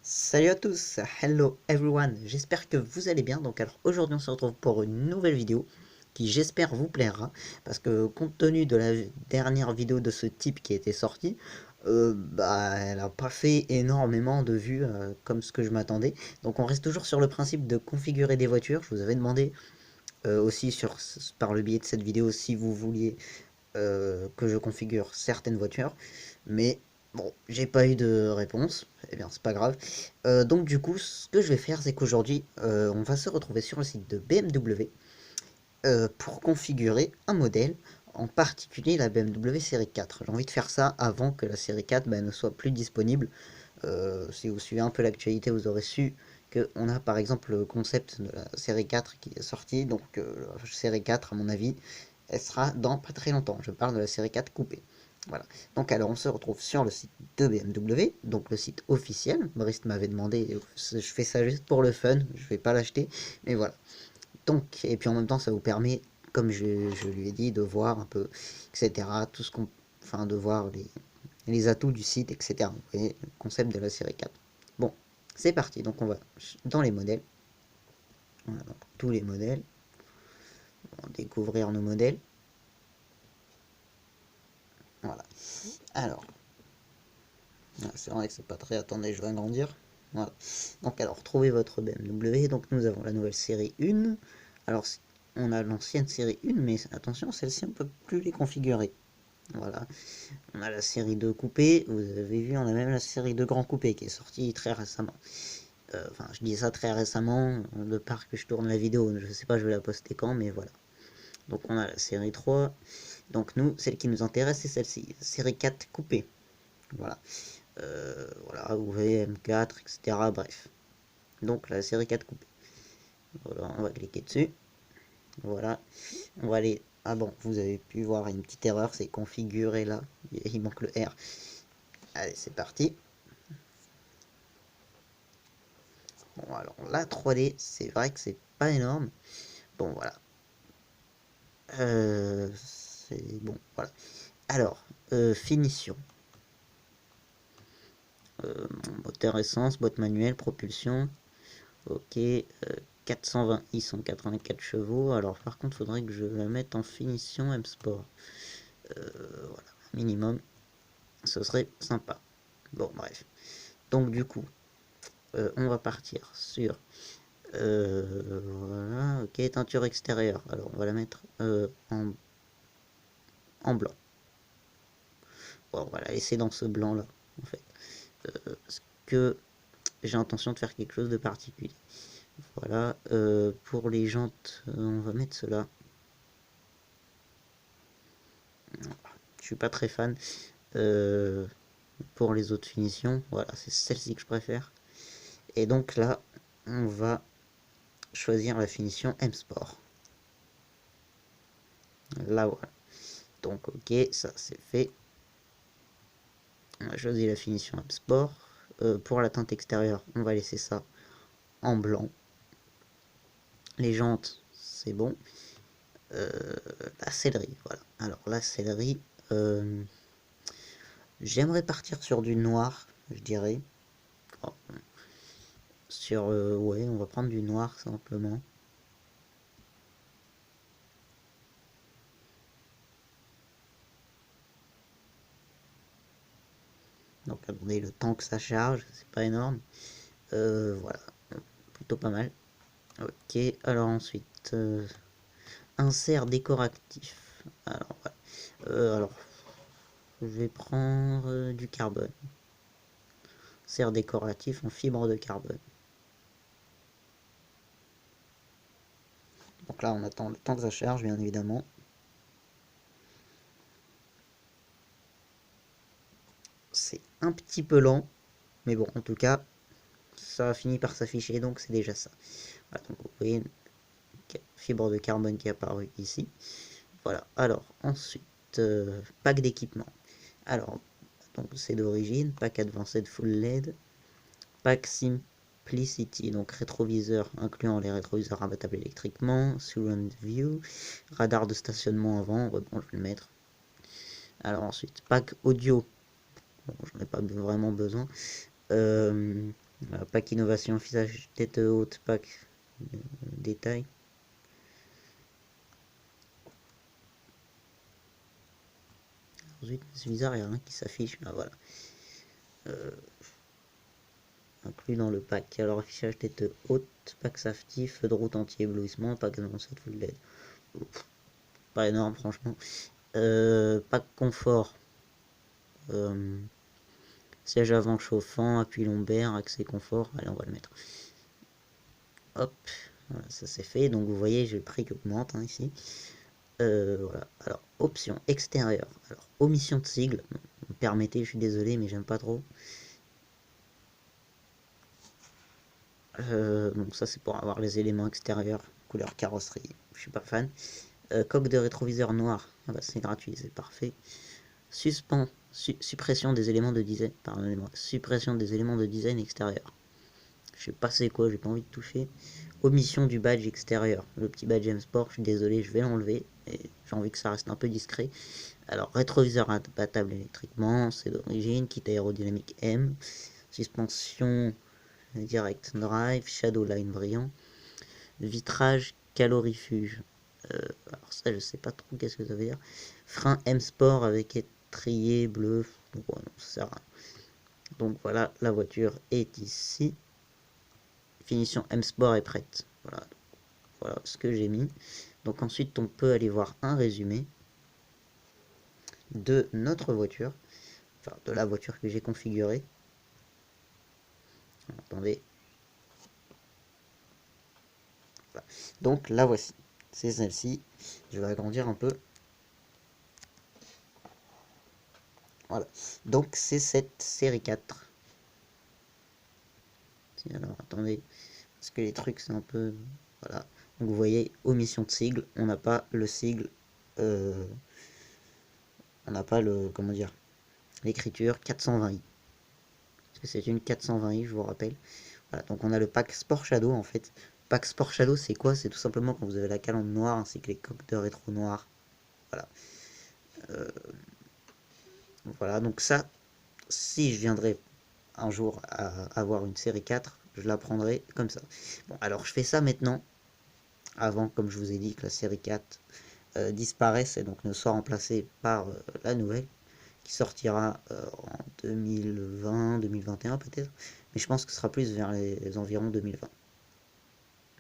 Salut à tous, hello everyone, j'espère que vous allez bien. Donc alors aujourd'hui on se retrouve pour une nouvelle vidéo qui j'espère vous plaira, parce que compte tenu de la dernière vidéo de ce type qui a été sortie, elle a pas fait énormément de vues comme ce que je m'attendais. Donc on reste toujours sur le principe de configurer des voitures. Je vous avais demandé aussi par le biais de cette vidéo si vous vouliez que je configure certaines voitures, mais bon, j'ai pas eu de réponse, eh bien c'est pas grave. Donc du coup, ce que je vais faire, c'est qu'aujourd'hui, on va se retrouver sur le site de BMW pour configurer un modèle, en particulier la BMW série 4. J'ai envie de faire ça avant que la série 4 ne soit plus disponible. Si vous suivez un peu l'actualité, vous aurez su qu'on a par exemple le concept de la série 4 qui est sorti, donc la série 4 à mon avis elle sera dans pas très longtemps. Je parle de la série 4 coupée. Voilà. Donc alors on se retrouve sur le site de BMW, donc le site officiel. Brist m'avait demandé, je fais ça juste pour le fun, je vais pas l'acheter, mais voilà. Donc, et puis en même temps ça vous permet, comme je lui ai dit, de voir un peu, etc. Tout ce qu'on. Enfin de voir les atouts du site, etc. Vous voyez, le concept de la série 4. Bon, c'est parti, donc on va dans les modèles. Voilà, donc tous les modèles. On va découvrir nos modèles. Voilà. Alors, c'est vrai que c'est pas très. Attendez, je vais agrandir. Voilà. Donc, alors, trouvez votre BMW. Donc, nous avons la nouvelle série 1. Alors, on a l'ancienne série 1, mais attention, celle-ci, on peut plus les configurer. Voilà. On a la série 2 coupée. Vous avez vu, on a même la série 2 grand coupé qui est sortie très récemment. Enfin, je dis ça très récemment, de part que je tourne la vidéo. Je sais pas, je vais la poster quand, mais voilà. Donc, on a la série 3. Donc, nous, celle qui nous intéresse, c'est celle-ci. Série 4 coupée. Voilà. Voilà, vous voyez M4, etc. Bref. Donc la série 4 coupée. Voilà, on va cliquer dessus. Voilà. On va aller. Ah bon, vous avez pu voir une petite erreur, c'est configuré là. Il manque le R. Allez, c'est parti. Bon, alors la 3D, c'est vrai que c'est pas énorme. Bon, voilà. C'est bon, voilà. Alors, finition. Moteur essence, boîte manuelle, propulsion. Ok, 420i 184 chevaux. Alors par contre, faudrait que je la mette en finition M Sport. Voilà, minimum. Ce serait sympa. Bon, bref. Donc du coup, on va partir sur... voilà, ok, teinture extérieure. Alors on va la mettre en blanc. Bon, on va la laisser dans ce blanc là, en fait. Parce que j'ai intention de faire quelque chose de particulier. Voilà, pour les jantes, on va mettre cela. Je suis pas très fan. Pour les autres finitions, voilà, c'est celle-ci que je préfère. Et donc là, on va choisir la finition M Sport. Là, voilà. Donc, ok, ça c'est fait. On va choisir la finition M Sport. Pour la teinte extérieure, on va laisser ça en blanc. Les jantes, c'est bon. La sellerie, voilà. Alors, la sellerie, j'aimerais partir sur du noir, je dirais. Oh, sur, ouais, on va prendre du noir simplement. Donc attendez le temps que ça charge, c'est pas énorme. Voilà, plutôt pas mal. Ok, alors ensuite, insert décoratif. Alors voilà. Alors, je vais prendre du carbone. Insert décoratif en fibre de carbone. Donc là, on attend le temps que ça charge, bien évidemment. C'est un petit peu lent, mais bon, en tout cas, ça a fini par s'afficher, donc c'est déjà ça. Voilà, donc vous voyez une fibre de carbone qui est apparue ici. Voilà, alors ensuite, pack d'équipement. Alors, donc c'est d'origine, pack Advanced Full LED, pack Simplicity, donc rétroviseur incluant les rétroviseurs rabattables électriquement, Surround View, radar de stationnement avant, bon je vais le mettre. Alors ensuite, pack audio, bon, j'en ai pas vraiment besoin. Pack innovation, visage tête haute, pack détail. Ensuite, c'est bizarre, il n'y a rien qui s'affiche. Ah voilà. Inclus dans le pack. Alors, affichage tête haute, pack safety, feu de route anti-éblouissement, pack avancé full LED. Pas énorme, franchement. Pack confort. Siège avant chauffant, appui lombaire, accès confort. Allez, on va le mettre. Hop, voilà, ça c'est fait. Donc vous voyez, j'ai le prix qui augmente hein, ici. Voilà. Alors, option extérieure. Alors, omission de sigle. Permettez, je suis désolé, mais j'aime pas trop. Donc ça c'est pour avoir les éléments extérieurs, couleur carrosserie. Je suis pas fan. Coque de rétroviseur noir. Ah bah, c'est gratuit, c'est parfait. Suppression des éléments de design. Pardonnez-moi. Suppression des éléments de design extérieur. Je sais pas c'est quoi, j'ai pas envie de toucher. Omission du badge extérieur. Le petit badge M Sport, je suis désolé, je vais l'enlever. Et j'ai envie que ça reste un peu discret. Alors, rétroviseur abattable électriquement, c'est d'origine. Kit aérodynamique M. Suspension direct drive. Shadow line brillant. Vitrage calorifuge. Alors ça, je sais pas trop qu'est-ce que ça veut dire. Frein M Sport avec étrier bleu. Bon, non, ça sert à rien. Donc voilà, la voiture est ici. Finition M Sport est prête. Voilà, voilà ce que j'ai mis. Donc ensuite, on peut aller voir un résumé de notre voiture. Enfin, de la voiture que j'ai configurée. Attendez. Voilà. Donc la voici. C'est celle-ci. Je vais agrandir un peu. Voilà. Donc c'est cette série 4. Alors attendez. Parce que les trucs c'est un peu... Voilà. Donc vous voyez, omission de sigle. On n'a pas le sigle. On n'a pas le... Comment dire, l'écriture 420i. Parce que c'est une 420i, je vous rappelle. Voilà, donc on a le pack Sport Shadow en fait. Pack Sport Shadow, c'est quoi? C'est tout simplement quand vous avez la calandre noire ainsi que les coques de rétro noires. Voilà. Voilà, donc ça, si je viendrais un jour à avoir une série 4, je la prendrai comme ça. Bon, alors je fais ça maintenant, avant, comme je vous ai dit, que la série 4 disparaisse et donc ne soit remplacée par la nouvelle, qui sortira en 2020, 2021 peut-être. Mais je pense que ce sera plus vers les environs 2020.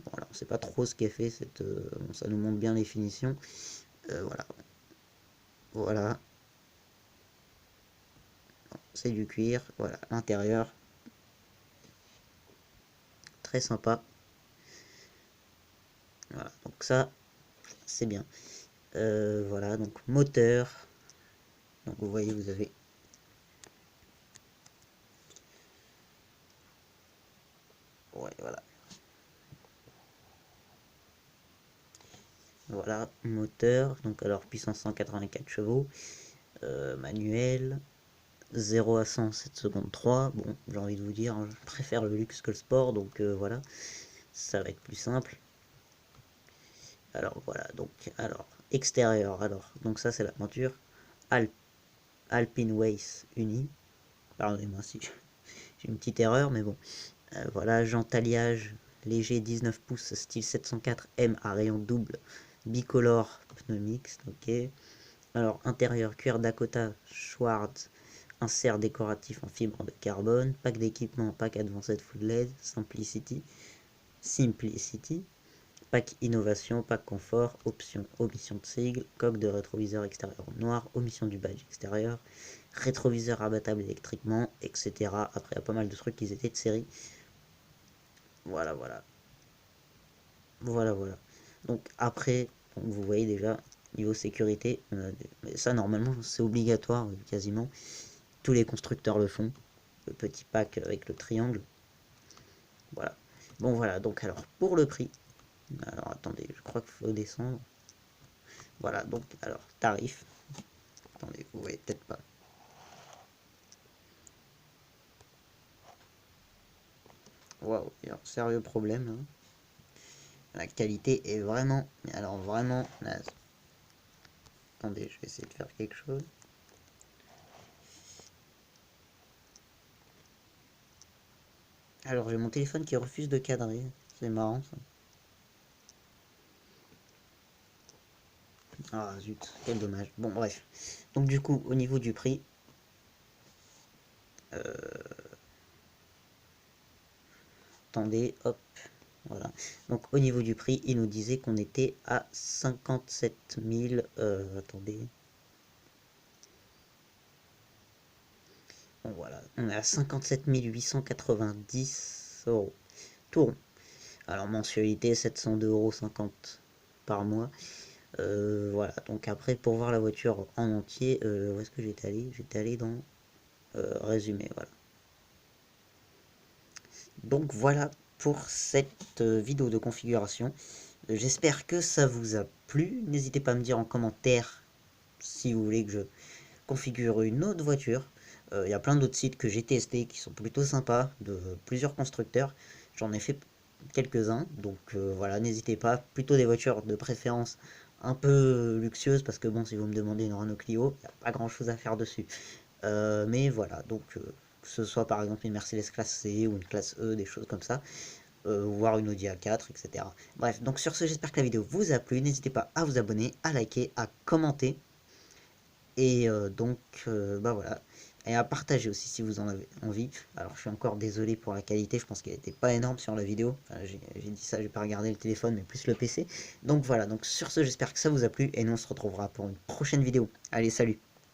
Bon, alors on sait pas trop ce qui est fait, bon, ça nous montre bien les finitions. Voilà. Voilà. C'est du cuir. Voilà, l'intérieur. Très sympa. Voilà, donc ça, c'est bien. Voilà, donc moteur. Donc vous voyez, vous avez ouais, voilà. Voilà, moteur. Donc alors puissance 184 chevaux. Manuel. 0 à 100, 7 secondes 3. Bon, j'ai envie de vous dire, hein, je préfère le luxe que le sport, donc voilà. Ça va être plus simple. Alors voilà, donc alors extérieur, alors donc ça c'est la monture Alpine Ways Uni. Pardonnez-moi si j'ai une petite erreur, mais bon. Voilà, jantes alliage léger 19 pouces style 704 M à rayon double bicolore pneu mixte, ok. Alors intérieur cuir Dakota Schwartz, insert décoratif en fibre de carbone, pack d'équipement, pack Advanced Full LED, Simplicity, pack innovation, pack confort, option, omission de sigle, coque de rétroviseur extérieur noir, omission du badge extérieur, rétroviseur abattable électriquement, etc. Après, il y a pas mal de trucs qui étaient de série. Voilà, voilà. Voilà, voilà. Donc après, vous voyez déjà, niveau sécurité, mais ça normalement c'est obligatoire quasiment. Tous les constructeurs le font. Le petit pack avec le triangle. Voilà. Bon voilà, donc alors pour le prix. Alors attendez, je crois qu'il faut descendre. Voilà, donc alors tarif. Attendez, vous voyez peut-être pas. Waouh, il y a un sérieux problème là. La qualité est vraiment, mais alors vraiment naze. Attendez, je vais essayer de faire quelque chose. Alors j'ai mon téléphone qui refuse de cadrer, c'est marrant ça. Ah zut, quel dommage. Bon bref. Donc du coup, au niveau du prix, attendez, hop, voilà. Donc au niveau du prix, il nous disait qu'on était à 57 000, attendez. Bon voilà, on est à 57 890 euros. Tout rond. Alors mensualité 702,50 € par mois. Voilà, donc après pour voir la voiture en entier, où est-ce que j'étais allé? J'étais allé dans résumé, voilà. Donc voilà pour cette vidéo de configuration. J'espère que ça vous a plu. N'hésitez pas à me dire en commentaire si vous voulez que je configure une autre voiture. Il y a plein d'autres sites que j'ai testés qui sont plutôt sympas, de plusieurs constructeurs. J'en ai fait quelques-uns, donc voilà, n'hésitez pas. Plutôt des voitures de préférence un peu luxueuses, parce que bon, si vous me demandez une Renault Clio, il n'y a pas grand-chose à faire dessus. Mais voilà, donc que ce soit par exemple une Mercedes classe C ou une classe E, des choses comme ça, voire une Audi A4, etc. Bref, donc sur ce, j'espère que la vidéo vous a plu. N'hésitez pas à vous abonner, à liker, à commenter. Et donc, bah voilà. Et à partager aussi si vous en avez envie. Alors, je suis encore désolé pour la qualité, je pense qu'elle n'était pas énorme sur la vidéo. Enfin, j'ai dit ça, j'ai pas regardé le téléphone, mais plus le PC. Donc voilà, donc sur ce, j'espère que ça vous a plu. Et nous, on se retrouvera pour une prochaine vidéo. Allez, salut!